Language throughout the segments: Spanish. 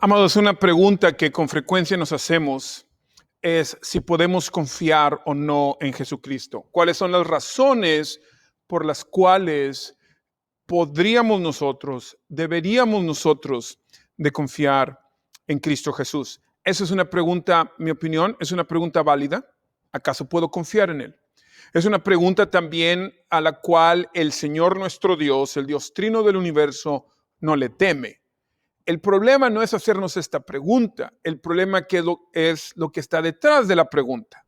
Amados, una pregunta que con frecuencia nos hacemos es si podemos confiar o no en Jesucristo. ¿Cuáles son las razones por las cuales podríamos nosotros, deberíamos nosotros de confiar en Cristo Jesús? Esa es una pregunta, mi opinión, es una pregunta válida. ¿Acaso puedo confiar en Él? Es una pregunta también a la cual el Señor nuestro Dios, el Dios Trino del universo, no le teme. El problema no es hacernos esta pregunta, el problema es lo que está detrás de la pregunta.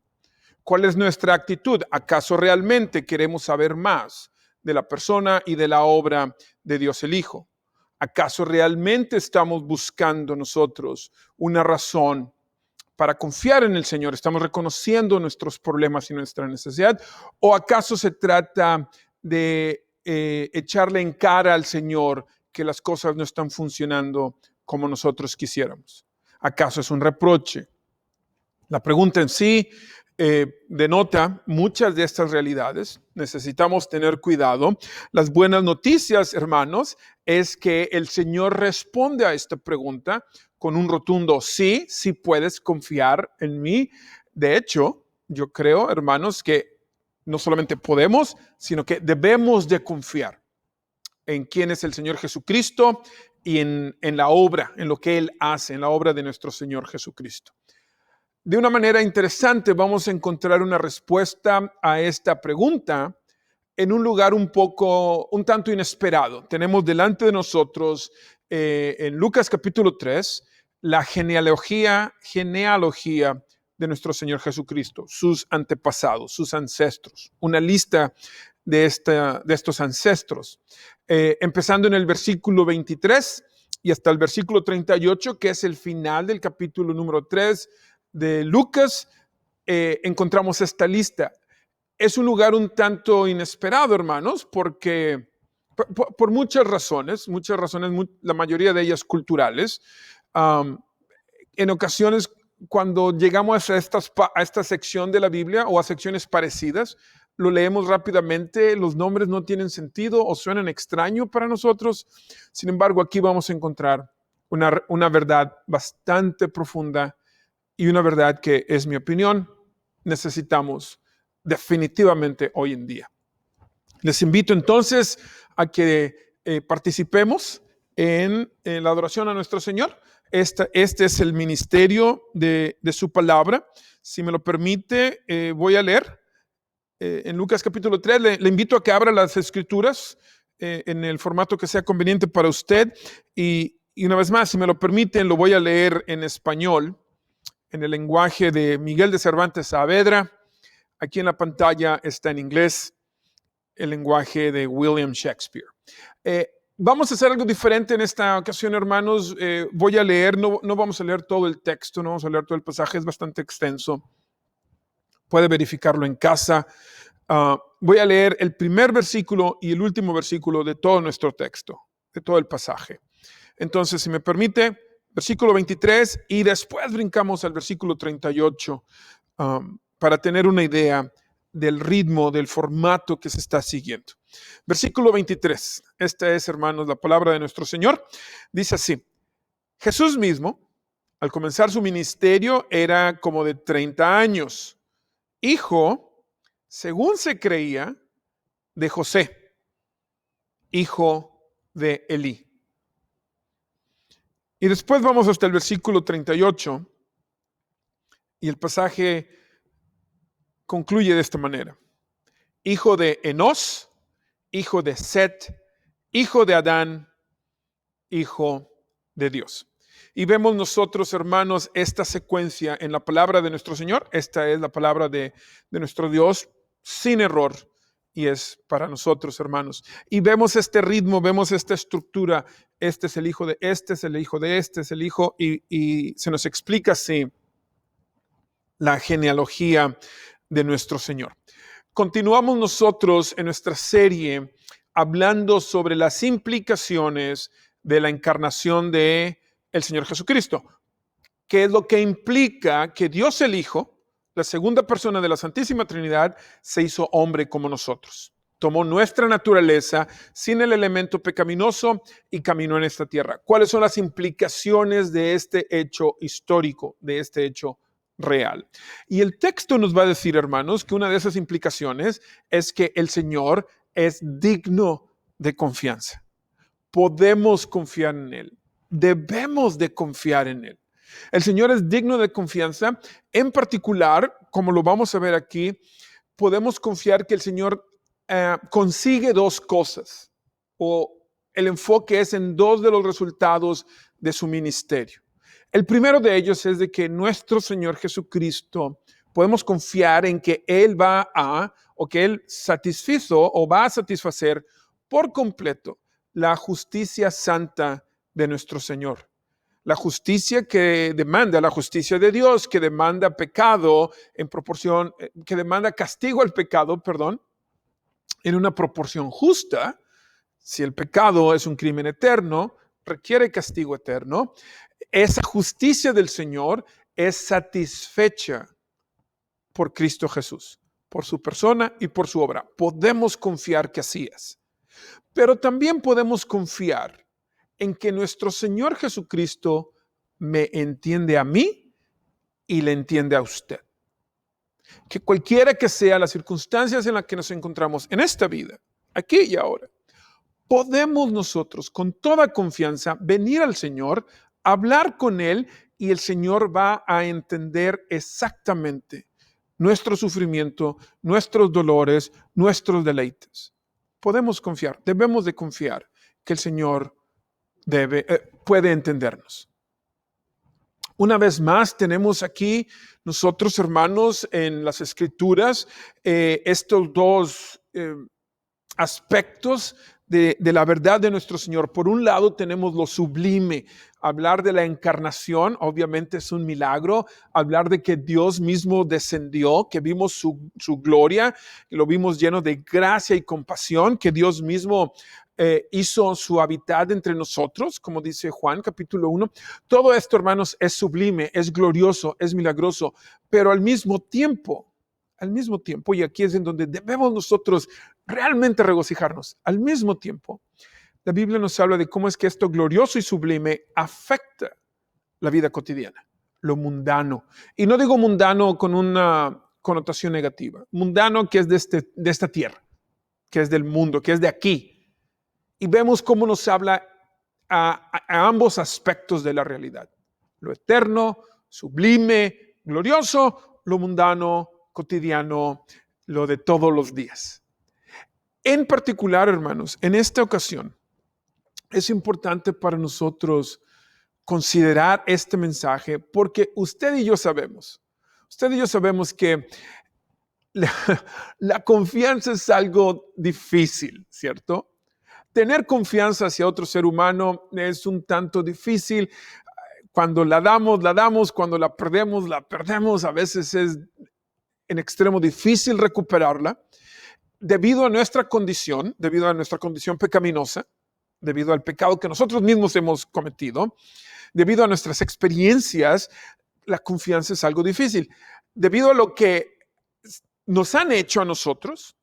¿Cuál es nuestra actitud? ¿Acaso realmente queremos saber más de la persona y de la obra de Dios el Hijo? ¿Acaso realmente estamos buscando nosotros una razón para confiar en el Señor? ¿Estamos reconociendo nuestros problemas y nuestra necesidad? ¿O acaso se trata de echarle en cara al Señor que las cosas no están funcionando como nosotros quisiéramos? ¿Acaso es un reproche? La pregunta en sí denota muchas de estas realidades. Necesitamos tener cuidado. Las buenas noticias, hermanos, es que el Señor responde a esta pregunta con un rotundo sí, sí puedes confiar en mí. De hecho, yo creo, hermanos, que no solamente podemos, sino que debemos de confiar en quién es el Señor Jesucristo y en la obra, en lo que Él hace, en la obra de nuestro Señor Jesucristo. De una manera interesante vamos a encontrar una respuesta a esta pregunta en un lugar un tanto inesperado. Tenemos delante de nosotros en Lucas capítulo 3 la genealogía de nuestro Señor Jesucristo, sus antepasados, sus ancestros, una lista de estos ancestros, empezando en el versículo 23 y hasta el versículo 38, que es el final del capítulo número 3 de Lucas. Encontramos esta lista. Es un lugar un tanto inesperado, hermanos, porque por muchas razones, la mayoría de ellas culturales. En ocasiones, cuando llegamos a esta sección de la Biblia o a secciones parecidas, lo leemos rápidamente, los nombres no tienen sentido o suenan extraño para nosotros. Sin embargo, aquí vamos a encontrar una verdad bastante profunda y una verdad que, es mi opinión, necesitamos definitivamente hoy en día. Les invito entonces a que participemos en la adoración a nuestro Señor. Este es el ministerio de su palabra. Si me lo permite, voy a leer en Lucas capítulo 3. Le invito a que abra las escrituras en el formato que sea conveniente para usted. Y una vez más, si me lo permiten, lo voy a leer en español, en el lenguaje de Miguel de Cervantes Saavedra. Aquí en la pantalla está en inglés el lenguaje de William Shakespeare. Vamos a hacer algo diferente en esta ocasión, hermanos. Voy a leer, no vamos a leer todo el texto, no vamos a leer todo el pasaje, es bastante extenso. Puede verificarlo en casa. Voy a leer el primer versículo y el último versículo de todo nuestro texto, de todo el pasaje. Entonces, si me permite, versículo 23 y después brincamos al versículo 38 para tener una idea del ritmo, del formato que se está siguiendo. Versículo 23. Esta es, hermanos, la palabra de nuestro Señor. Dice así: Jesús mismo, al comenzar su ministerio, era como de 30 años, hijo, según se creía, de José, hijo de Elí. Y después vamos hasta el versículo 38 y el pasaje concluye de esta manera: hijo de Enós, hijo de Set, hijo de Adán, hijo de Dios. Y vemos nosotros, hermanos, esta secuencia en la palabra de nuestro Señor. Esta es la palabra de nuestro Dios sin error y es para nosotros, hermanos. Y vemos este ritmo, vemos esta estructura. Este es el hijo de este, es el hijo de este, es el hijo, y se nos explica así la genealogía de nuestro Señor. Continuamos nosotros en nuestra serie hablando sobre las implicaciones de la encarnación de el Señor Jesucristo, que es lo que implica que Dios el Hijo, la segunda persona de la Santísima Trinidad, se hizo hombre como nosotros. Tomó nuestra naturaleza sin el elemento pecaminoso y caminó en esta tierra. ¿Cuáles son las implicaciones de este hecho histórico, de este hecho real? Y el texto nos va a decir, hermanos, que una de esas implicaciones es que el Señor es digno de confianza. Podemos confiar en Él. Debemos de confiar en Él. El Señor es digno de confianza. En particular, como lo vamos a ver aquí, podemos confiar que el Señor consigue dos cosas, o el enfoque es en dos de los resultados de su ministerio. El primero de ellos es de que nuestro Señor Jesucristo, podemos confiar en que Él que Él satisfizo o va a satisfacer por completo la justicia santa de nuestro Señor. La justicia que demanda, la justicia de Dios, que demanda pecado en proporción, que demanda castigo al pecado, en una proporción justa. Si el pecado es un crimen eterno, requiere castigo eterno. Esa justicia del Señor es satisfecha por Cristo Jesús, por su persona y por su obra. Podemos confiar que así es. Pero también podemos confiar en que nuestro Señor Jesucristo me entiende a mí y le entiende a usted. Que cualquiera que sea las circunstancias en las que nos encontramos en esta vida, aquí y ahora, podemos nosotros con toda confianza venir al Señor, hablar con Él y el Señor va a entender exactamente nuestro sufrimiento, nuestros dolores, nuestros deleites. Podemos confiar, debemos de confiar que el Señor puede entendernos. Una vez más, tenemos aquí nosotros, hermanos, en las Escrituras, estos dos aspectos de la verdad de nuestro Señor. Por un lado, tenemos lo sublime, hablar de la encarnación, obviamente es un milagro, hablar de que Dios mismo descendió, que vimos su gloria, lo vimos lleno de gracia y compasión, que Dios mismo hizo su hábitat entre nosotros, como dice Juan capítulo 1. Todo esto, hermanos, es sublime, es glorioso, es milagroso, pero al mismo tiempo, y aquí es en donde debemos nosotros realmente regocijarnos, al mismo tiempo, la Biblia nos habla de cómo es que esto glorioso y sublime afecta la vida cotidiana, lo mundano. Y no digo mundano con una connotación negativa, mundano que es de esta tierra, que es del mundo, que es de aquí. Y vemos cómo nos habla a ambos aspectos de la realidad. Lo eterno, sublime, glorioso, lo mundano, cotidiano, lo de todos los días. En particular, hermanos, en esta ocasión, es importante para nosotros considerar este mensaje porque usted y yo sabemos que la confianza es algo difícil, ¿cierto? Tener confianza hacia otro ser humano es un tanto difícil. Cuando la damos, cuando la perdemos, a veces es en extremo difícil recuperarla debido a nuestra condición pecaminosa, debido al pecado que nosotros mismos hemos cometido, debido a nuestras experiencias, la confianza es algo difícil. Debido a lo que nos han hecho a nosotros,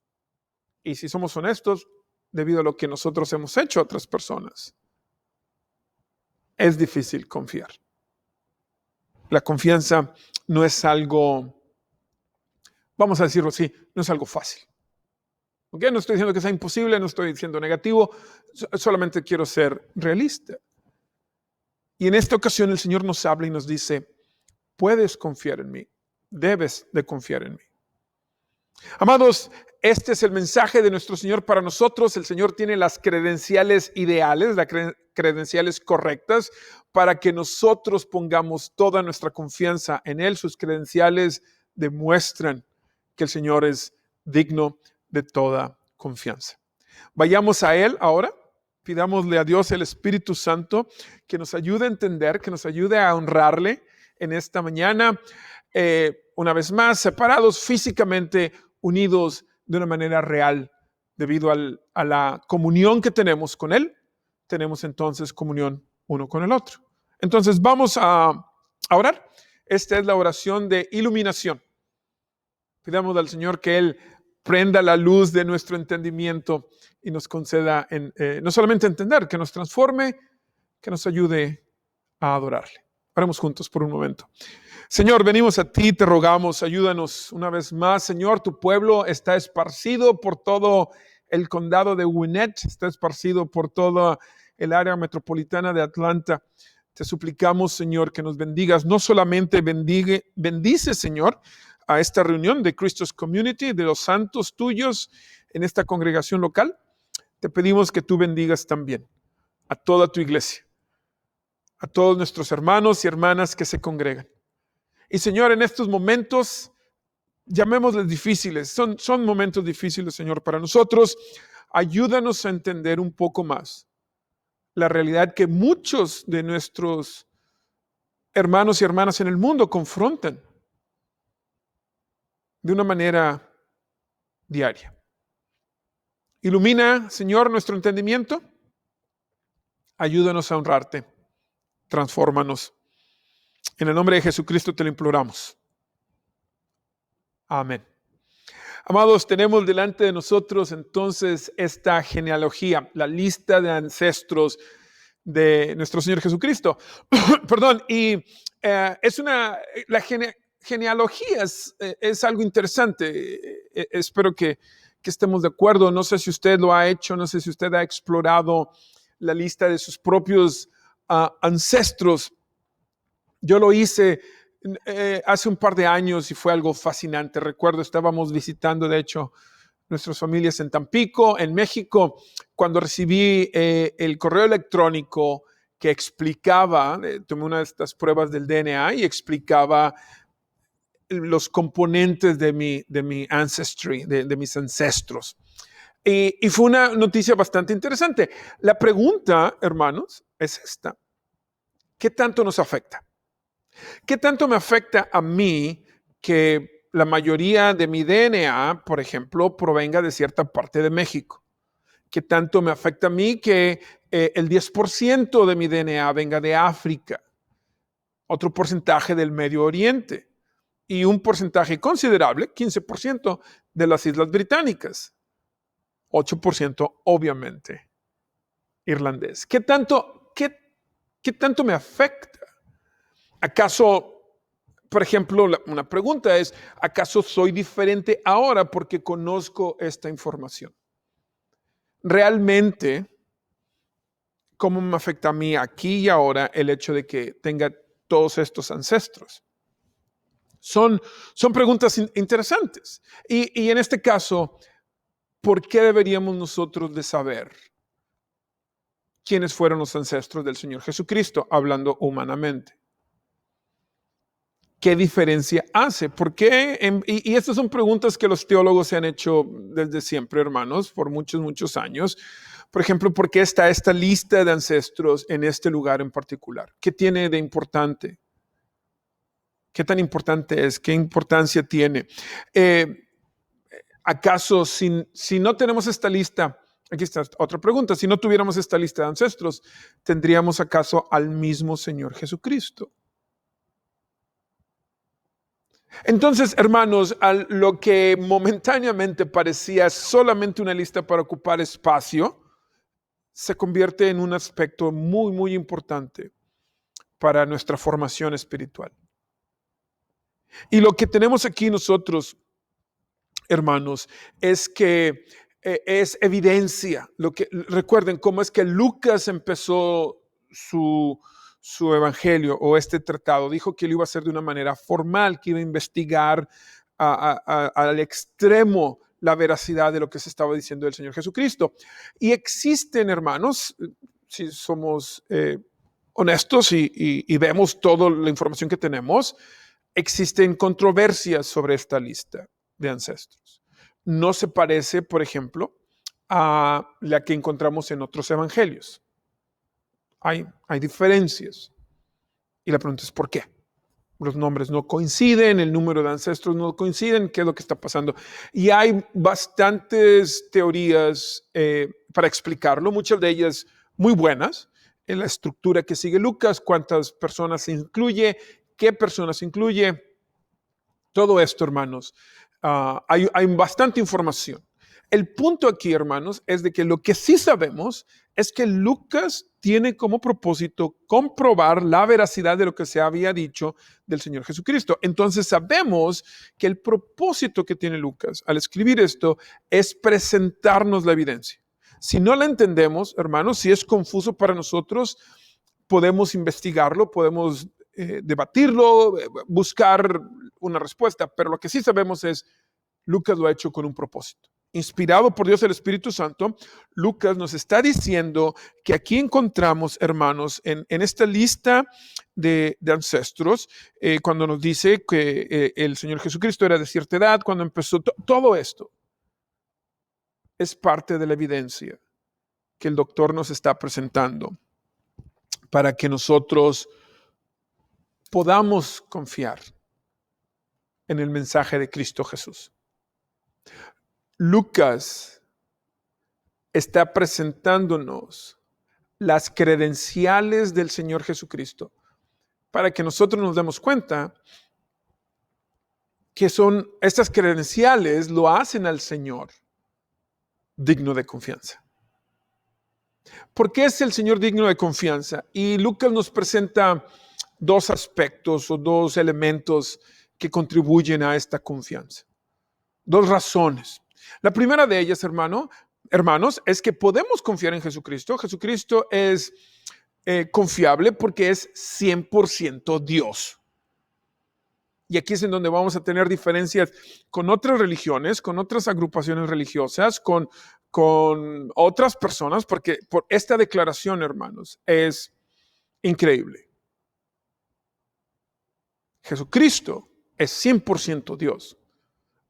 y si somos honestos, debido a lo que nosotros hemos hecho a otras personas, es difícil confiar. La confianza no es algo, vamos a decirlo así, no es algo fácil. ¿Okay? No estoy diciendo que sea imposible, no estoy diciendo negativo, solamente quiero ser realista. Y en esta ocasión el Señor nos habla y nos dice, puedes confiar en mí, debes de confiar en mí. Amados, este es el mensaje de nuestro Señor para nosotros. El Señor tiene las credenciales ideales, las credenciales correctas para que nosotros pongamos toda nuestra confianza en Él. Sus credenciales demuestran que el Señor es digno de toda confianza. Vayamos a Él ahora. Pidámosle a Dios el Espíritu Santo que nos ayude a entender, que nos ayude a honrarle en esta mañana. Una vez más, separados físicamente, unidos de una manera real, debido a la comunión que tenemos con Él, tenemos entonces comunión uno con el otro. Entonces vamos a orar. Esta es la oración de iluminación. Pidamos al Señor que Él prenda la luz de nuestro entendimiento y nos conceda no solamente entender, que nos transforme, que nos ayude a adorarle. Oremos juntos por un momento. Señor, venimos a ti, te rogamos, ayúdanos una vez más. Señor, tu pueblo está esparcido por todo el condado de Gwinnett, está esparcido por toda el área metropolitana de Atlanta. Te suplicamos, Señor, que nos bendigas. No solamente bendice, Señor, a esta reunión de Christos Community, de los santos tuyos en esta congregación local. Te pedimos que tú bendigas también a toda tu iglesia, a todos nuestros hermanos y hermanas que se congregan. Y Señor, en estos momentos, llamémosles difíciles, son momentos difíciles, Señor, para nosotros. Ayúdanos a entender un poco más la realidad que muchos de nuestros hermanos y hermanas en el mundo confrontan de una manera diaria. Ilumina, Señor, nuestro entendimiento. Ayúdanos a honrarte. Transfórmanos. En el nombre de Jesucristo te lo imploramos. Amén. Amados, tenemos delante de nosotros entonces esta genealogía, la lista de ancestros de nuestro Señor Jesucristo. Perdón, y la genealogía es algo interesante. Espero que estemos de acuerdo. No sé si usted lo ha hecho, no sé si usted ha explorado la lista de sus propios ancestros. Yo lo hice hace un par de años y fue algo fascinante. Recuerdo, estábamos visitando, de hecho, nuestras familias en Tampico, en México, cuando recibí el correo electrónico que explicaba, tomé una de estas pruebas del DNA y explicaba los componentes de mi ancestry, de mis ancestros. Y fue una noticia bastante interesante. La pregunta, hermanos, es esta. ¿Qué tanto nos afecta? ¿Qué tanto me afecta a mí que la mayoría de mi DNA, por ejemplo, provenga de cierta parte de México? ¿Qué tanto me afecta a mí que el 10% de mi DNA venga de África? Otro porcentaje del Medio Oriente y un porcentaje considerable, 15%, de las Islas Británicas. 8% obviamente irlandés. ¿Qué tanto me afecta? ¿Acaso, por ejemplo, una pregunta es, ¿acaso soy diferente ahora porque conozco esta información? Realmente, ¿cómo me afecta a mí aquí y ahora el hecho de que tenga todos estos ancestros? Son preguntas interesantes. Y en este caso, ¿por qué deberíamos nosotros de saber quiénes fueron los ancestros del Señor Jesucristo, hablando humanamente? ¿Qué diferencia hace? ¿Por qué? Y estas son preguntas que los teólogos se han hecho desde siempre, hermanos, por muchos, muchos años. Por ejemplo, ¿por qué está esta lista de ancestros en este lugar en particular? ¿Qué tiene de importante? ¿Qué tan importante es? ¿Qué importancia tiene? ¿Acaso si no tenemos esta lista, aquí está otra pregunta, si no tuviéramos esta lista de ancestros, ¿tendríamos acaso al mismo Señor Jesucristo? Entonces, hermanos, a lo que momentáneamente parecía solamente una lista para ocupar espacio, se convierte en un aspecto muy, muy importante para nuestra formación espiritual. Y lo que tenemos aquí nosotros, hermanos, es que es evidencia. Recuerden cómo es que Lucas empezó su evangelio o este tratado. Dijo que lo iba a hacer de una manera formal, que iba a investigar al extremo la veracidad de lo que se estaba diciendo del Señor Jesucristo. Y existen, hermanos, si somos honestos y vemos toda la información que tenemos, existen controversias sobre esta lista de ancestros. No se parece, por ejemplo, a la que encontramos en otros evangelios. Hay diferencias. Y la pregunta es ¿por qué? Los nombres no coinciden, el número de ancestros no coinciden, ¿qué es lo que está pasando? Y hay bastantes teorías para explicarlo, muchas de ellas muy buenas, en la estructura que sigue Lucas, cuántas personas incluye, qué personas incluye. Todo esto, hermanos, hay bastante información. El punto aquí, hermanos, es de que lo que sí sabemos es que Lucas tiene como propósito comprobar la veracidad de lo que se había dicho del Señor Jesucristo. Entonces sabemos que el propósito que tiene Lucas al escribir esto es presentarnos la evidencia. Si no la entendemos, hermanos, si es confuso para nosotros, podemos investigarlo, podemos debatirlo, buscar una respuesta, pero lo que sí sabemos es Lucas lo ha hecho con un propósito. Inspirado por Dios el Espíritu Santo, Lucas nos está diciendo que aquí encontramos, hermanos, en esta lista de ancestros, cuando nos dice que el Señor Jesucristo era de cierta edad, cuando empezó todo esto, es parte de la evidencia que el doctor nos está presentando para que nosotros podamos confiar en el mensaje de Cristo Jesús. Lucas está presentándonos las credenciales del Señor Jesucristo para que nosotros nos demos cuenta que son estas credenciales lo hacen al Señor digno de confianza. ¿Por qué es el Señor digno de confianza? Y Lucas nos presenta dos aspectos o dos elementos que contribuyen a esta confianza. Dos razones. La primera de ellas, hermanos, es que podemos confiar en Jesucristo. Jesucristo es confiable porque es 100% Dios. Y aquí es en donde vamos a tener diferencias con otras religiones, con otras agrupaciones religiosas, con otras personas, porque por esta declaración, hermanos, es increíble. Jesucristo es 100% Dios.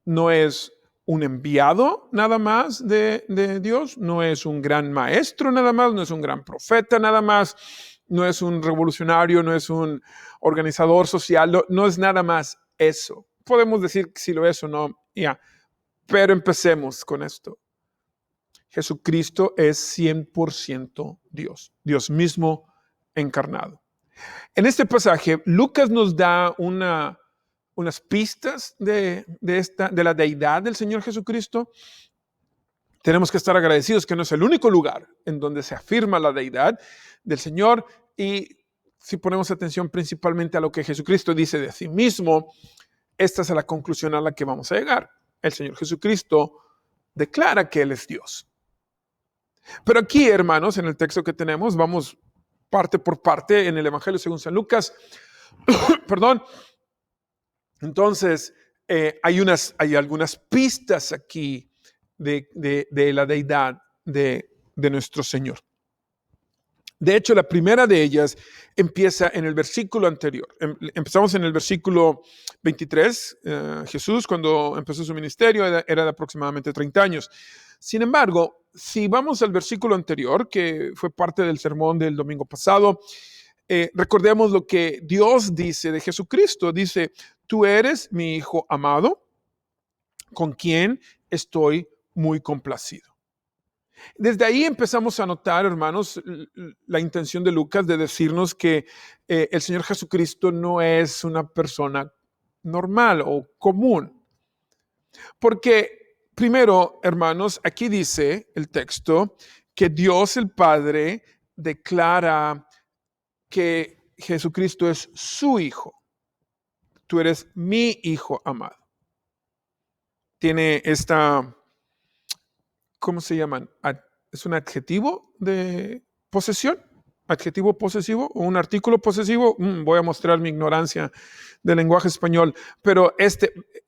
No es un enviado nada más de Dios, no es un gran maestro nada más, no es un gran profeta nada más, no es un revolucionario, no es un organizador social, no es nada más eso. Podemos decir si lo es o no, ya. Pero empecemos con esto. Jesucristo es 100% Dios, Dios mismo encarnado. En este pasaje, Lucas nos da unas pistas de la deidad del Señor Jesucristo. Tenemos que estar agradecidos que no es el único lugar en donde se afirma la deidad del Señor, y si ponemos atención principalmente a lo que Jesucristo dice de sí mismo, esta es la conclusión a la que vamos a llegar. El Señor Jesucristo declara que Él es Dios. Pero aquí, hermanos, en el texto que tenemos, vamos parte por parte en el Evangelio según San Lucas. Perdón. Entonces, hay algunas pistas aquí de la deidad de nuestro Señor. De hecho, la primera de ellas empieza en el versículo anterior. Empezamos en el versículo 23. Jesús, cuando empezó su ministerio, era de aproximadamente 30 años. Sin embargo, si vamos al versículo anterior, que fue parte del sermón del domingo pasado, recordemos lo que Dios dice de Jesucristo. Dice, tú eres mi Hijo amado, con quien estoy muy complacido. Desde ahí empezamos a notar, hermanos, la intención de Lucas de decirnos que el Señor Jesucristo no es una persona normal o común. Porque, primero, hermanos, aquí dice el texto que Dios el Padre declara que Jesucristo es su Hijo. Tú eres mi Hijo amado. Tiene esta, ¿cómo se llaman? ¿Es un adjetivo de posesión? ¿Adjetivo posesivo o un artículo posesivo? Voy a mostrar mi ignorancia del lenguaje español. Pero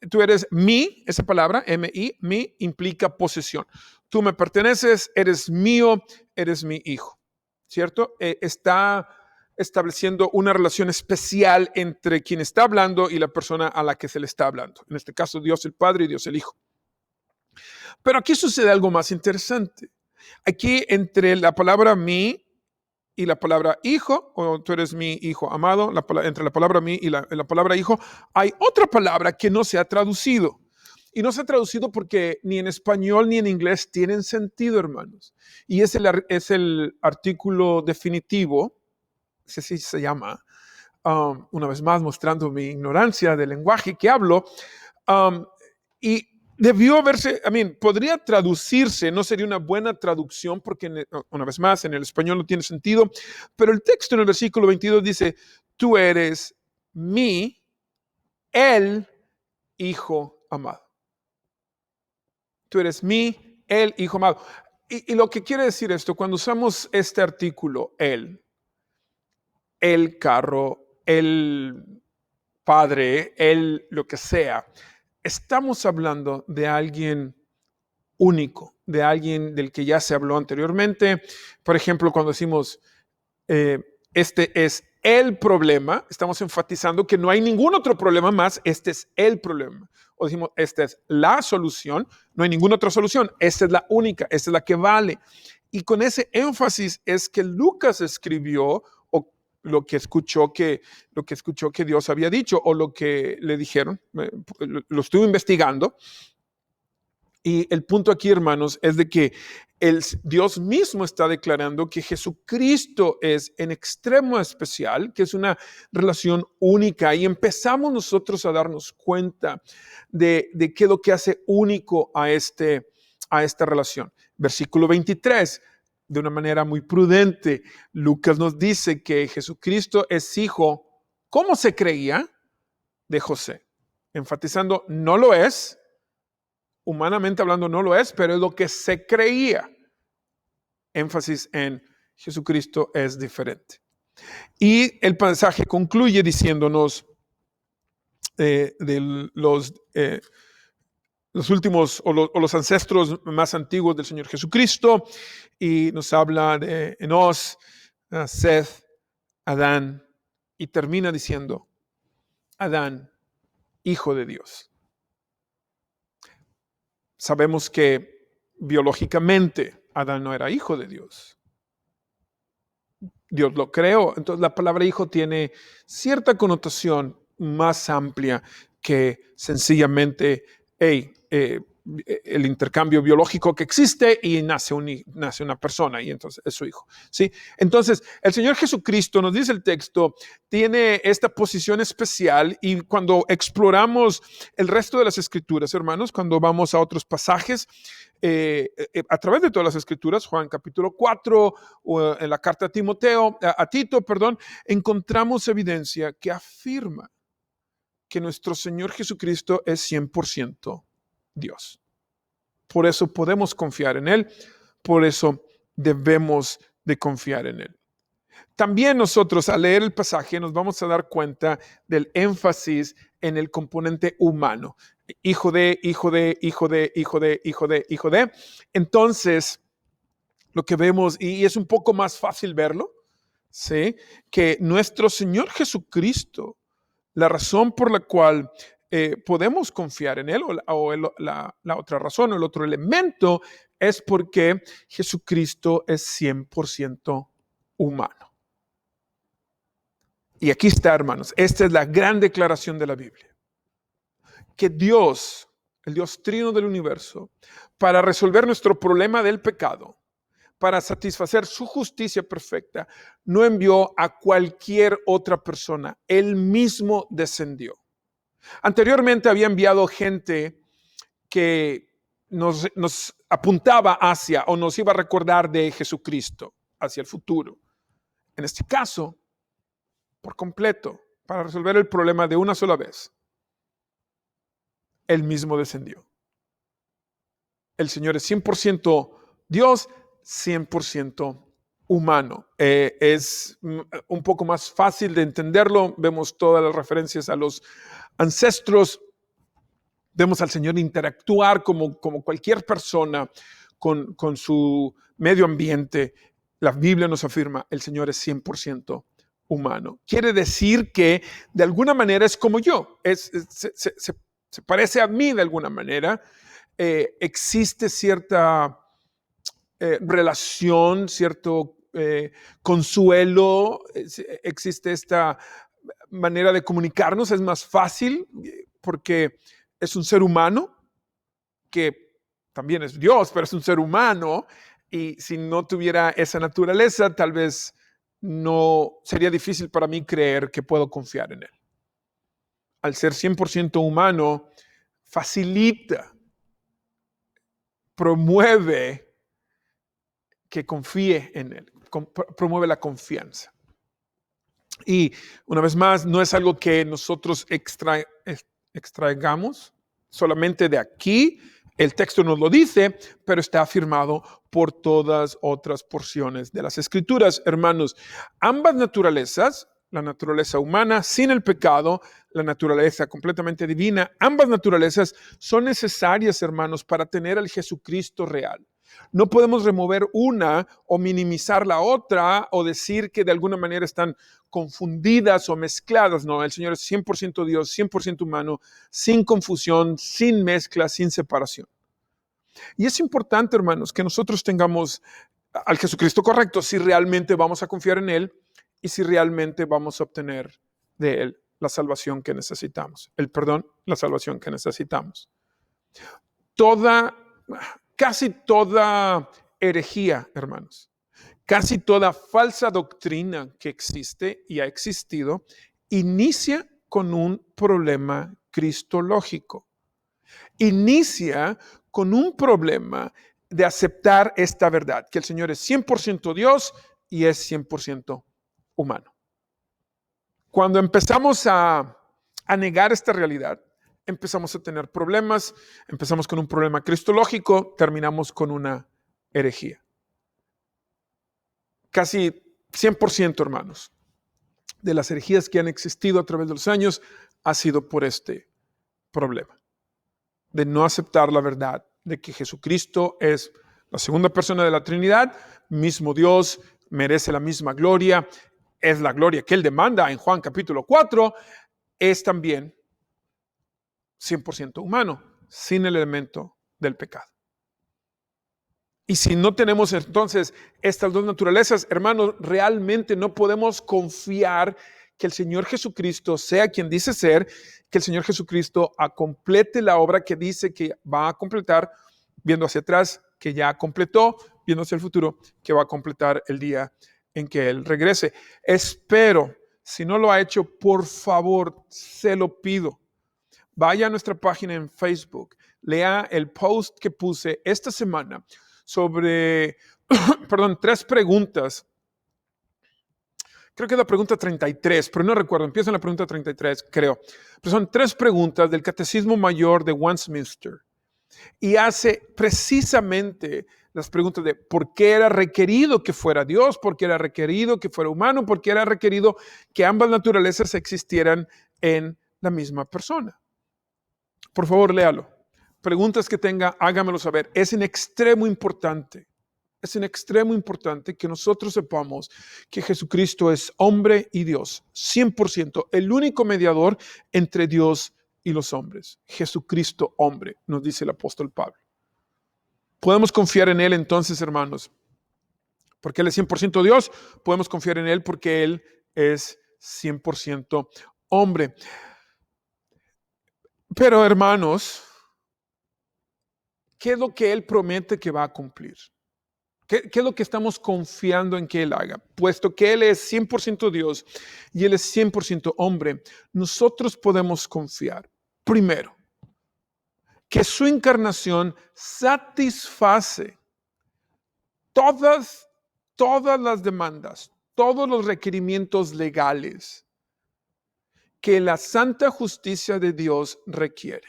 tú eres mi, esa palabra, M-I, mi, implica posesión. Tú me perteneces, eres mío, eres mi hijo. ¿Cierto? Está estableciendo una relación especial entre quien está hablando y la persona a la que se le está hablando. En este caso, Dios el Padre y Dios el Hijo. Pero aquí sucede algo más interesante. Aquí entre la palabra mi y la palabra hijo, o tú eres mi hijo amado, entre la palabra mi y la palabra hijo, hay otra palabra que no se ha traducido. Y no se ha traducido porque ni en español ni en inglés tienen sentido, hermanos. Y es el artículo definitivo, así se llama, una vez más mostrando mi ignorancia del lenguaje que hablo. Y debió verse, podría traducirse, no sería una buena traducción porque, una vez más, en el español no tiene sentido, pero el texto en el versículo 22 dice, tú eres el Hijo amado. Tú eres el Hijo amado. Y lo que quiere decir esto, cuando usamos este artículo, el carro, el padre, el lo que sea, estamos hablando de alguien único, de alguien del que ya se habló anteriormente. Por ejemplo, cuando decimos, este es el problema, estamos enfatizando que no hay ningún otro problema más, este es el problema. O decimos, esta es la solución, no hay ninguna otra solución, esta es la única, esta es la que vale. Y con ese énfasis es que Lucas escribió o lo que escuchó que Dios había dicho o lo que le dijeron, lo estuve investigando. Y el punto aquí, hermanos, es de que Dios mismo está declarando que Jesucristo es en extremo especial, que es una relación única, y empezamos nosotros a darnos cuenta de qué es lo que hace único a esta relación. Versículo 23, de una manera muy prudente, Lucas nos dice que Jesucristo es hijo, ¿cómo se creía? De José, enfatizando, no lo es. Humanamente hablando no lo es, pero es lo que se creía. Énfasis en Jesucristo es diferente. Y el pasaje concluye diciéndonos de los últimos o los ancestros más antiguos del Señor Jesucristo, y nos habla de Enos, Seth, Adán, y termina diciendo, Adán, hijo de Dios. Sabemos que biológicamente Adán no era hijo de Dios. Dios lo creó. Entonces la palabra hijo tiene cierta connotación más amplia que sencillamente el intercambio biológico que existe y nace una persona y entonces es su hijo. ¿Sí? Entonces el Señor Jesucristo, nos dice el texto, tiene esta posición especial, y cuando exploramos el resto de las escrituras, hermanos, cuando vamos a otros pasajes, a través de todas las escrituras, Juan capítulo 4, o en la carta a Tito, encontramos evidencia que afirma que nuestro Señor Jesucristo es 100% Dios. Por eso podemos confiar en Él, por eso debemos de confiar en Él. También nosotros al leer el pasaje nos vamos a dar cuenta del énfasis en el componente humano. Hijo de, hijo de, hijo de, hijo de, hijo de, hijo de. Entonces, lo que vemos, y es un poco más fácil verlo, ¿sí? Que nuestro Señor Jesucristo, la razón por la cual podemos confiar en Él, o la otra razón, o el otro elemento, es porque Jesucristo es 100% humano. Y aquí está, hermanos, esta es la gran declaración de la Biblia. Que Dios, el Dios trino del universo, para resolver nuestro problema del pecado, para satisfacer su justicia perfecta, no envió a cualquier otra persona. Él mismo descendió. Anteriormente había enviado gente que nos apuntaba hacia o nos iba a recordar de Jesucristo hacia el futuro. En este caso, por completo, para resolver el problema de una sola vez, Él mismo descendió. El Señor es 100% Dios, 100% humano. Es un poco más fácil de entenderlo. Vemos todas las referencias a los ancestros. Vemos al Señor interactuar como cualquier persona con su medio ambiente. La Biblia nos afirma, el Señor es 100% humano. Quiere decir que de alguna manera es como yo, se parece a mí de alguna manera. Existe cierta relación, cierto consuelo, existe esta manera de comunicarnos, es más fácil porque es un ser humano que también es Dios, pero es un ser humano, y si no tuviera esa naturaleza, tal vez no sería difícil para mí creer que puedo confiar en Él. Al ser 100% humano, facilita, promueve que confíe en Él, promueve la confianza. Y una vez más, no es algo que nosotros extraigamos solamente de aquí. El texto nos lo dice, pero está afirmado por todas otras porciones de las Escrituras. Hermanos, ambas naturalezas, la naturaleza humana sin el pecado, la naturaleza completamente divina, ambas naturalezas son necesarias, hermanos, para tener al Jesucristo real. No podemos remover una o minimizar la otra o decir que de alguna manera están confundidas o mezcladas. No, el Señor es 100% Dios, 100% humano, sin confusión, sin mezcla, sin separación. Y es importante, hermanos, que nosotros tengamos al Jesucristo correcto si realmente vamos a confiar en Él y si realmente vamos a obtener de Él la salvación que necesitamos. El perdón, la salvación que necesitamos. Casi toda herejía, hermanos, casi toda falsa doctrina que existe y ha existido, inicia con un problema cristológico. Inicia con un problema de aceptar esta verdad, que el Señor es 100% Dios y es 100% humano. Cuando empezamos a negar esta realidad, empezamos a tener problemas, empezamos con un problema cristológico, terminamos con una herejía. Casi 100%, hermanos, de las herejías que han existido a través de los años ha sido por este problema de no aceptar la verdad de que Jesucristo es la segunda persona de la Trinidad, mismo Dios, merece la misma gloria, es la gloria que Él demanda en Juan capítulo 4, es también 100% humano, sin el elemento del pecado. Y si no tenemos entonces estas dos naturalezas, hermanos, realmente no podemos confiar que el Señor Jesucristo sea quien dice ser, que el Señor Jesucristo complete la obra que dice que va a completar, viendo hacia atrás, que ya completó, viendo hacia el futuro, que va a completar el día en que Él regrese. Espero, si no lo ha hecho, por favor, se lo pido. Vaya a nuestra página en Facebook, lea el post que puse esta semana sobre, 3 preguntas. Creo que es la pregunta 33, pero no recuerdo, empieza en la pregunta 33, creo. Pero son 3 preguntas del Catecismo Mayor de Westminster. Y hace precisamente las preguntas de por qué era requerido que fuera Dios, por qué era requerido que fuera humano, por qué era requerido que ambas naturalezas existieran en la misma persona. Por favor, léalo. Preguntas que tenga, hágamelo saber. Es en extremo importante. Es en extremo importante que nosotros sepamos que Jesucristo es hombre y Dios, 100%, el único mediador entre Dios y los hombres. Jesucristo hombre, nos dice el apóstol Pablo. Podemos confiar en Él entonces, hermanos, porque Él es 100% Dios. Podemos confiar en Él porque Él es 100% hombre. Pero, hermanos, ¿qué es lo que Él promete que va a cumplir? ¿Qué es lo que estamos confiando en que Él haga? Puesto que Él es 100% Dios y Él es 100% hombre, nosotros podemos confiar, primero, que su encarnación satisface todas las demandas, todos los requerimientos legales que la santa justicia de Dios requiere.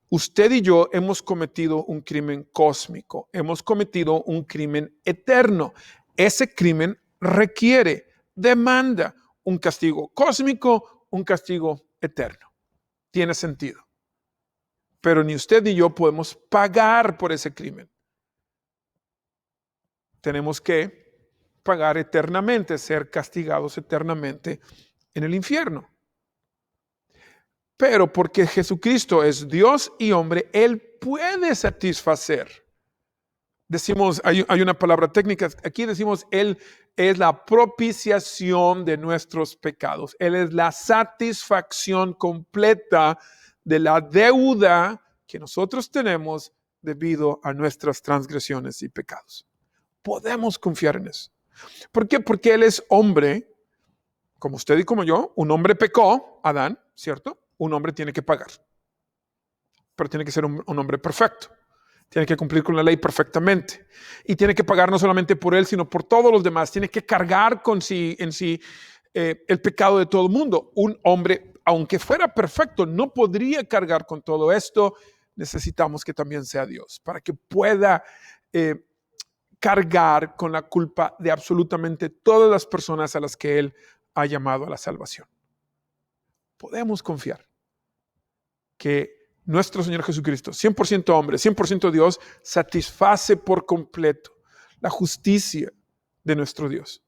Usted y yo hemos cometido un crimen cósmico, hemos cometido un crimen eterno. Ese crimen requiere, demanda un castigo cósmico, un castigo eterno. Tiene sentido. Pero ni usted ni yo podemos pagar por ese crimen. Tenemos que pagar eternamente, ser castigados eternamente en el infierno. Pero porque Jesucristo es Dios y hombre, Él puede satisfacer. Decimos, hay una palabra técnica, aquí decimos, Él es la propiciación de nuestros pecados. Él es la satisfacción completa de la deuda que nosotros tenemos debido a nuestras transgresiones y pecados. Podemos confiar en eso. ¿Por qué? Porque Él es hombre, como usted y como yo. Un hombre pecó, Adán, ¿cierto? Un hombre tiene que pagar. pero tiene que ser un hombre perfecto. Tiene que cumplir con la ley perfectamente. Y tiene que pagar no solamente por él, sino por todos los demás. Tiene que cargar en sí el pecado de todo el mundo. Un hombre, aunque fuera perfecto, no podría cargar con todo esto. Necesitamos que también sea Dios para que pueda cargar con la culpa de absolutamente todas las personas a las que Él ha llamado a la salvación. Podemos confiar que nuestro Señor Jesucristo, 100% hombre, 100% Dios, satisface por completo la justicia de nuestro Dios,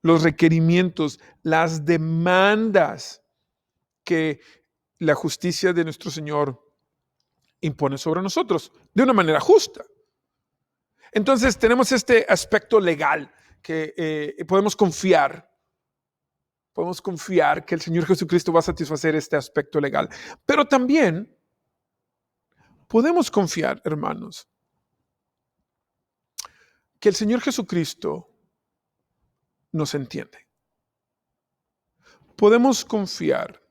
los requerimientos, las demandas que la justicia de nuestro Señor impone sobre nosotros de una manera justa. Entonces tenemos este aspecto legal que podemos confiar que el Señor Jesucristo va a satisfacer este aspecto legal. Pero también podemos confiar, hermanos, que el Señor Jesucristo nos entiende. Podemos confiar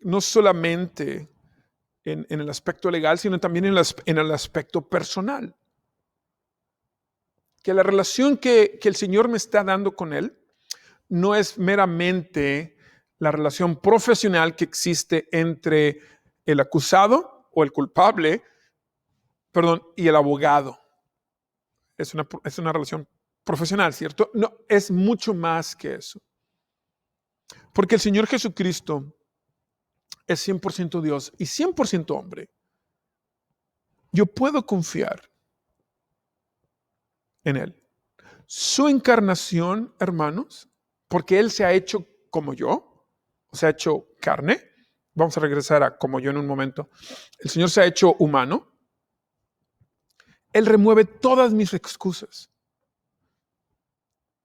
no solamente en el aspecto legal, sino también en el aspecto personal. Que la relación que el Señor me está dando con Él no es meramente la relación profesional que existe entre el acusado o el culpable, y el abogado. Es una relación profesional, ¿cierto? No, es mucho más que eso. Porque el Señor Jesucristo es 100% Dios y 100% hombre. Yo puedo confiar en Él. Su encarnación, hermanos, porque Él se ha hecho como yo, se ha hecho carne. Vamos a regresar a como yo en un momento. El Señor se ha hecho humano. Él remueve todas mis excusas.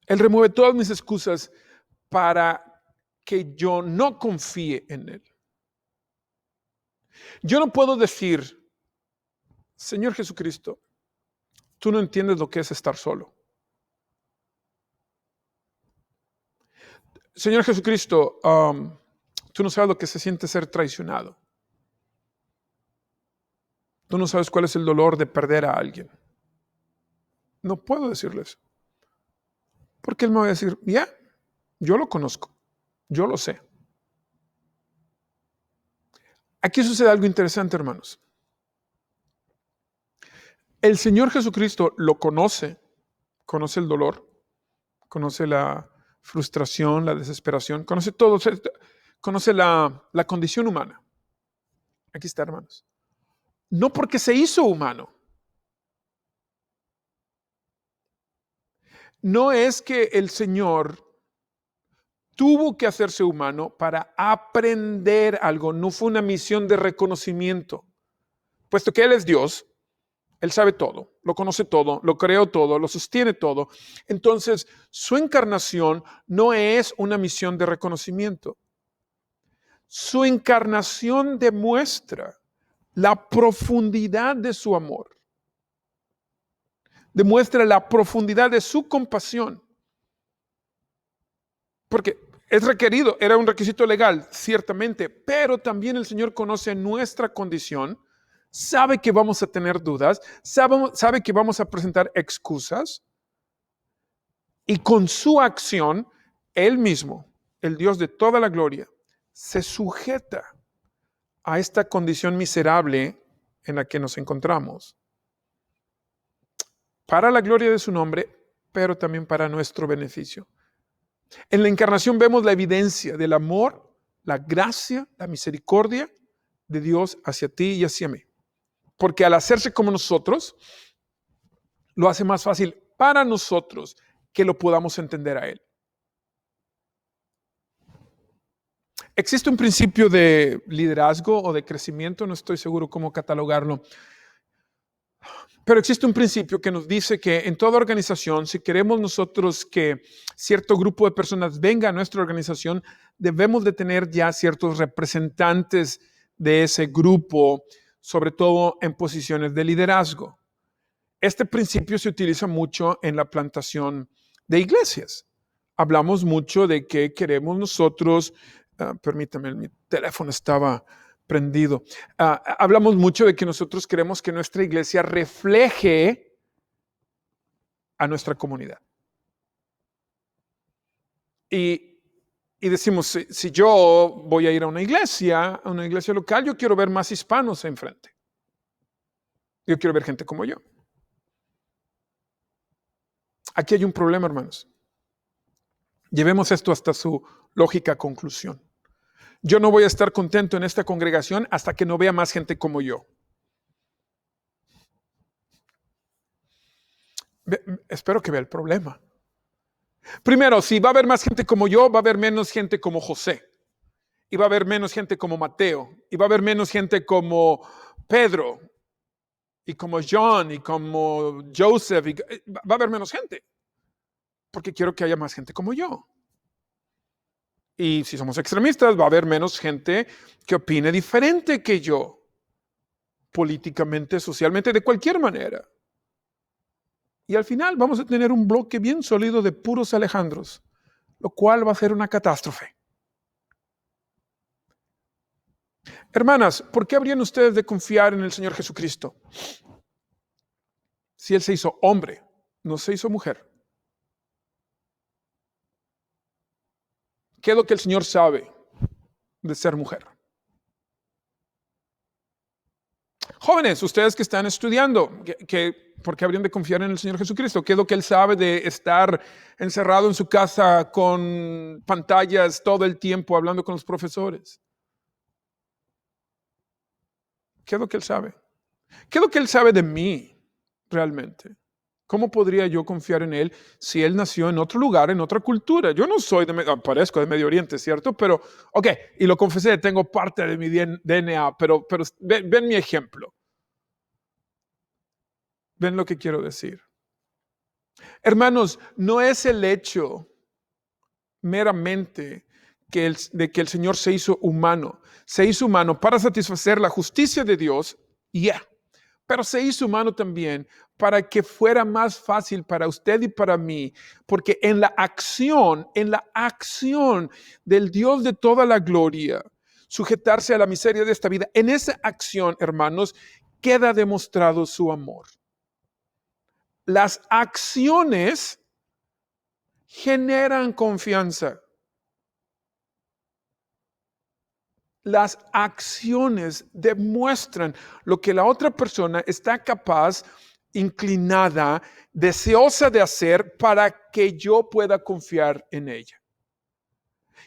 Él remueve todas mis excusas para que yo no confíe en Él. Yo no puedo decir, Señor Jesucristo, tú no entiendes lo que es estar solo. Señor Jesucristo, tú no sabes lo que se siente ser traicionado. Tú no sabes cuál es el dolor de perder a alguien. No puedo decirles. Porque Él me va a decir, ya, yo lo conozco, yo lo sé. Aquí sucede algo interesante, hermanos. El Señor Jesucristo lo conoce el dolor, conoce la frustración, la desesperación, conoce todo, conoce la condición humana. Aquí está, hermanos. No porque se hizo humano. No es que el Señor tuvo que hacerse humano para aprender algo. No fue una misión de reconocimiento. Puesto que Él es Dios, Él sabe todo, lo conoce todo, lo creó todo, lo sostiene todo. Entonces, su encarnación no es una misión de reconocimiento. Su encarnación demuestra la profundidad de su amor. Demuestra la profundidad de su compasión. Porque es requerido, era un requisito legal, ciertamente, pero también el Señor conoce nuestra condición, sabe que vamos a tener dudas, sabe que vamos a presentar excusas, y con su acción, Él mismo, el Dios de toda la gloria, se sujeta a esta condición miserable en la que nos encontramos, para la gloria de su nombre, pero también para nuestro beneficio. En la encarnación vemos la evidencia del amor, la gracia, la misericordia de Dios hacia ti y hacia mí. Porque al hacerse como nosotros, lo hace más fácil para nosotros que lo podamos entender a Él. Existe un principio de liderazgo o de crecimiento, no estoy seguro cómo catalogarlo, pero existe un principio que nos dice que en toda organización, si queremos nosotros que cierto grupo de personas venga a nuestra organización, debemos de tener ya ciertos representantes de ese grupo, sobre todo en posiciones de liderazgo. Este principio se utiliza mucho en la plantación de iglesias. Hablamos mucho de que queremos nosotros, permítame, mi teléfono estaba prendido. Hablamos mucho de que nosotros queremos que nuestra iglesia refleje a nuestra comunidad. Y decimos, si yo voy a ir a una iglesia local, yo quiero ver más hispanos enfrente. Yo quiero ver gente como yo. Aquí hay un problema, hermanos. Llevemos esto hasta su lógica conclusión. Yo no voy a estar contento en esta congregación hasta que no vea más gente como yo. Espero que vea el problema. Primero, si va a haber más gente como yo, va a haber menos gente como José. Y va a haber menos gente como Mateo. Y va a haber menos gente como Pedro. Y como John. Y como Joseph. Va a haber menos gente. Porque quiero que haya más gente como yo. Y si somos extremistas, va a haber menos gente que opine diferente que yo. Políticamente, socialmente, de cualquier manera. Y al final vamos a tener un bloque bien sólido de puros Alejandros, lo cual va a ser una catástrofe. Hermanas, ¿por qué habrían ustedes de confiar en el Señor Jesucristo? Si Él se hizo hombre, no se hizo mujer. ¿Qué es lo que el Señor sabe de ser mujer? Jóvenes, ustedes que están estudiando, ¿por qué habrían de confiar en el Señor Jesucristo? ¿Qué es lo que Él sabe de estar encerrado en su casa con pantallas todo el tiempo hablando con los profesores? ¿Qué es lo que Él sabe? ¿Qué es lo que Él sabe de mí realmente? ¿Cómo podría yo confiar en Él si Él nació en otro lugar, en otra cultura? Yo no soy parezco de Medio Oriente, ¿cierto? Pero, ok, y lo confesé, tengo parte de mi DNA, pero ven mi ejemplo. ¿Ven lo que quiero decir? Hermanos, no es el hecho meramente de que el Señor se hizo humano. Se hizo humano para satisfacer la justicia de Dios, pero se hizo humano también para que fuera más fácil para usted y para mí, porque en la acción del Dios de toda la gloria, sujetarse a la miseria de esta vida, en esa acción, hermanos, queda demostrado su amor. Las acciones generan confianza. Las acciones demuestran lo que la otra persona está capaz, inclinada, deseosa de hacer para que yo pueda confiar en ella.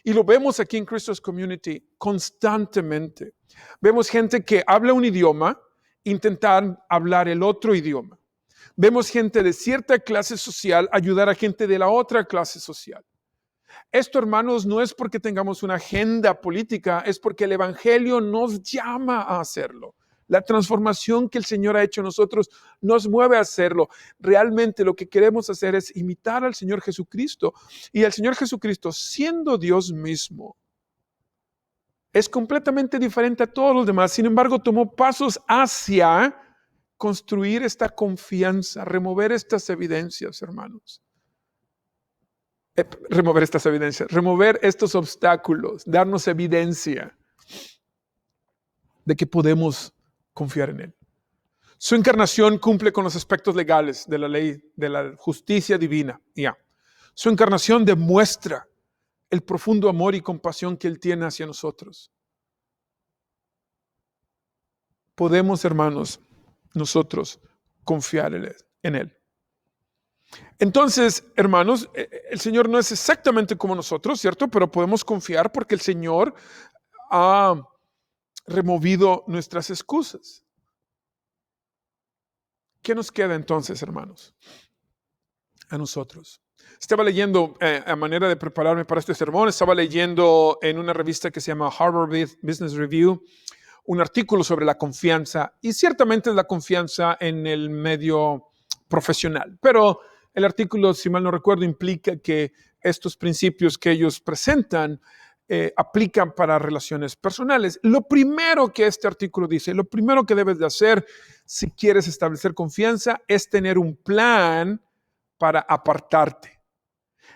Y lo vemos aquí en Christos Community constantemente. Vemos gente que habla un idioma, intentar hablar el otro idioma. Vemos gente de cierta clase social ayudar a gente de la otra clase social. Esto, hermanos, no es porque tengamos una agenda política, es porque el Evangelio nos llama a hacerlo. La transformación que el Señor ha hecho en nosotros nos mueve a hacerlo. Realmente lo que queremos hacer es imitar al Señor Jesucristo. Y el Señor Jesucristo, siendo Dios mismo, es completamente diferente a todos los demás. Sin embargo, tomó pasos hacia construir esta confianza, remover estas evidencias, hermanos. Remover estos obstáculos, darnos evidencia de que podemos confiar en Él. Su encarnación cumple con los aspectos legales de la ley, de la justicia divina. Su encarnación demuestra el profundo amor y compasión que Él tiene hacia nosotros. Podemos, hermanos, nosotros confiar en Él. Entonces, hermanos, el Señor no es exactamente como nosotros, ¿cierto? Pero podemos confiar porque el Señor ha removido nuestras excusas. ¿Qué nos queda entonces, hermanos? A nosotros. Estaba leyendo, a manera de prepararme para este sermón, estaba leyendo en una revista que se llama Harvard Business Review, un artículo sobre la confianza, y ciertamente es la confianza en el medio profesional, pero el artículo, si mal no recuerdo, implica que estos principios que ellos presentan aplican para relaciones personales. Lo primero que este artículo dice, lo primero que debes de hacer si quieres establecer confianza es tener un plan para apartarte.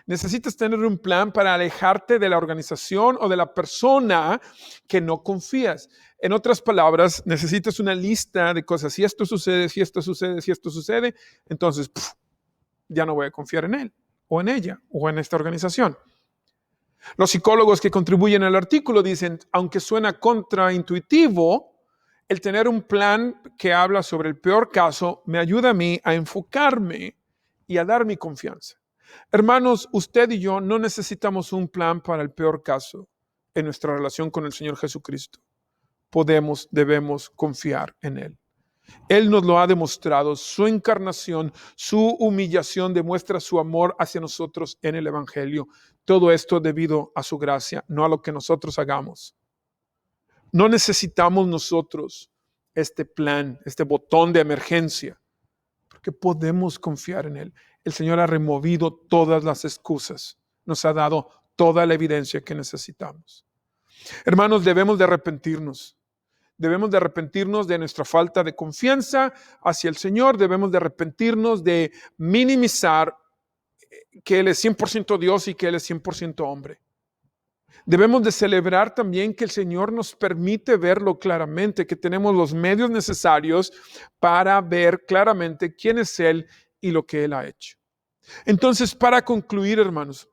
Necesitas tener un plan para alejarte de la organización o de la persona que no confías. En otras palabras, necesitas una lista de cosas. Si esto sucede, si esto sucede, si esto sucede, entonces ya no voy a confiar en él, o en ella, o en esta organización. Los psicólogos que contribuyen al artículo dicen, aunque suena contraintuitivo, el tener un plan que habla sobre el peor caso me ayuda a mí a enfocarme y a dar mi confianza. Hermanos, usted y yo no necesitamos un plan para el peor caso en nuestra relación con el Señor Jesucristo. Debemos confiar en Él. Él nos lo ha demostrado, su encarnación, su humillación demuestra su amor hacia nosotros en el Evangelio. Todo esto debido a su gracia, no a lo que nosotros hagamos. No necesitamos nosotros este plan, este botón de emergencia, porque podemos confiar en Él. El Señor ha removido todas las excusas, nos ha dado toda la evidencia que necesitamos. Hermanos, debemos de arrepentirnos. Debemos de arrepentirnos de nuestra falta de confianza hacia el Señor. Debemos de arrepentirnos de minimizar que Él es 100% Dios y que Él es 100% hombre. Debemos de celebrar también que el Señor nos permite verlo claramente, que tenemos los medios necesarios para ver claramente quién es Él y lo que Él ha hecho. Entonces, para concluir, hermanos,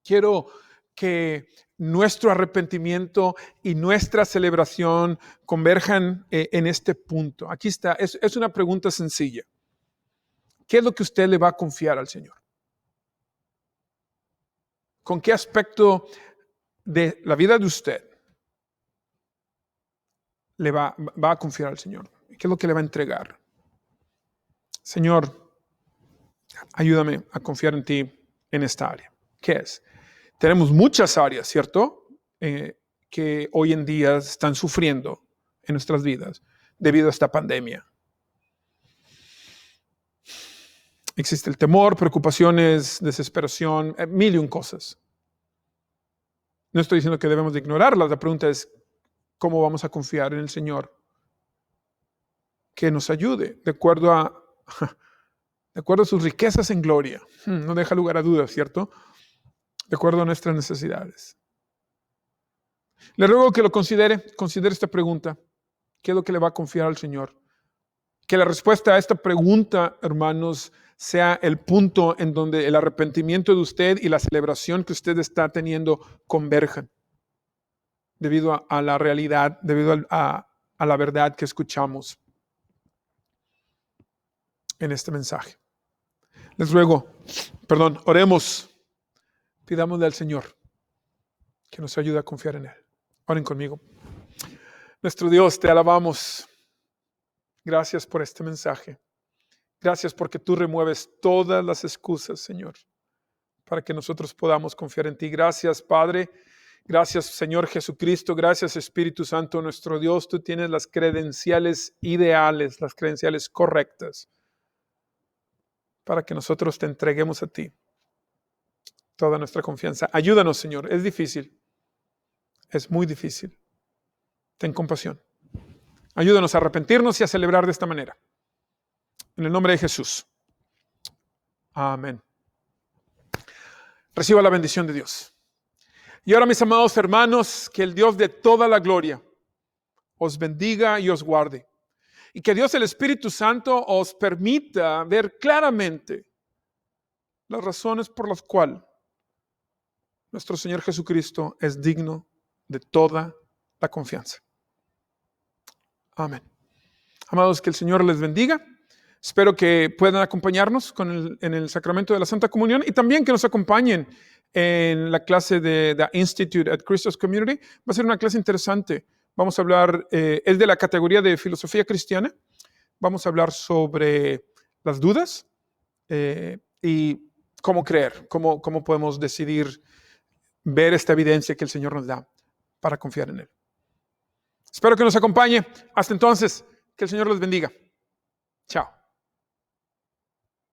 quiero que nuestro arrepentimiento y nuestra celebración converjan en este punto. Aquí está, es una pregunta sencilla. ¿Qué es lo que usted le va a confiar al Señor? ¿Con qué aspecto de la vida de usted le va a confiar al Señor? ¿Qué es lo que le va a entregar? Señor, ayúdame a confiar en ti en esta área. ¿Qué es? Tenemos muchas áreas, ¿cierto? Que hoy en día están sufriendo en nuestras vidas debido a esta pandemia. Existe el temor, preocupaciones, desesperación, mil y un cosas. No estoy diciendo que debemos de ignorarlas. La pregunta es, ¿cómo vamos a confiar en el Señor? Que nos ayude de acuerdo a sus riquezas en gloria. No deja lugar a dudas, ¿cierto? De acuerdo a nuestras necesidades. Le ruego que lo considere esta pregunta. ¿Qué es lo que le va a confiar al Señor? Que la respuesta a esta pregunta, hermanos, sea el punto en donde el arrepentimiento de usted y la celebración que usted está teniendo converjan. Debido a la realidad, debido a la verdad que escuchamos en este mensaje. Les ruego, oremos. Pidámosle al Señor que nos ayude a confiar en Él. Oren conmigo. Nuestro Dios, te alabamos. Gracias por este mensaje. Gracias porque tú remueves todas las excusas, Señor, para que nosotros podamos confiar en ti. Gracias, Padre. Gracias, Señor Jesucristo. Gracias, Espíritu Santo, nuestro Dios. Tú tienes las credenciales ideales, las credenciales correctas, para que nosotros te entreguemos a ti toda nuestra confianza. Ayúdanos, Señor. Es difícil. Es muy difícil. Ten compasión. Ayúdanos a arrepentirnos y a celebrar de esta manera. En el nombre de Jesús. Amén. Reciba la bendición de Dios. Y ahora, mis amados hermanos, que el Dios de toda la gloria os bendiga y os guarde. Y que Dios el Espíritu Santo os permita ver claramente las razones por las cuales nuestro Señor Jesucristo es digno de toda la confianza. Amén. Amados, que el Señor les bendiga. Espero que puedan acompañarnos en el sacramento de la Santa Comunión y también que nos acompañen en la clase de The Institute at Christos Community. Va a ser una clase interesante. Vamos a hablar, es de la categoría de filosofía cristiana. Vamos a hablar sobre las dudas y cómo creer, cómo podemos decidir ver esta evidencia que el Señor nos da para confiar en Él. Espero que nos acompañe. Hasta entonces, que el Señor les bendiga. Chao.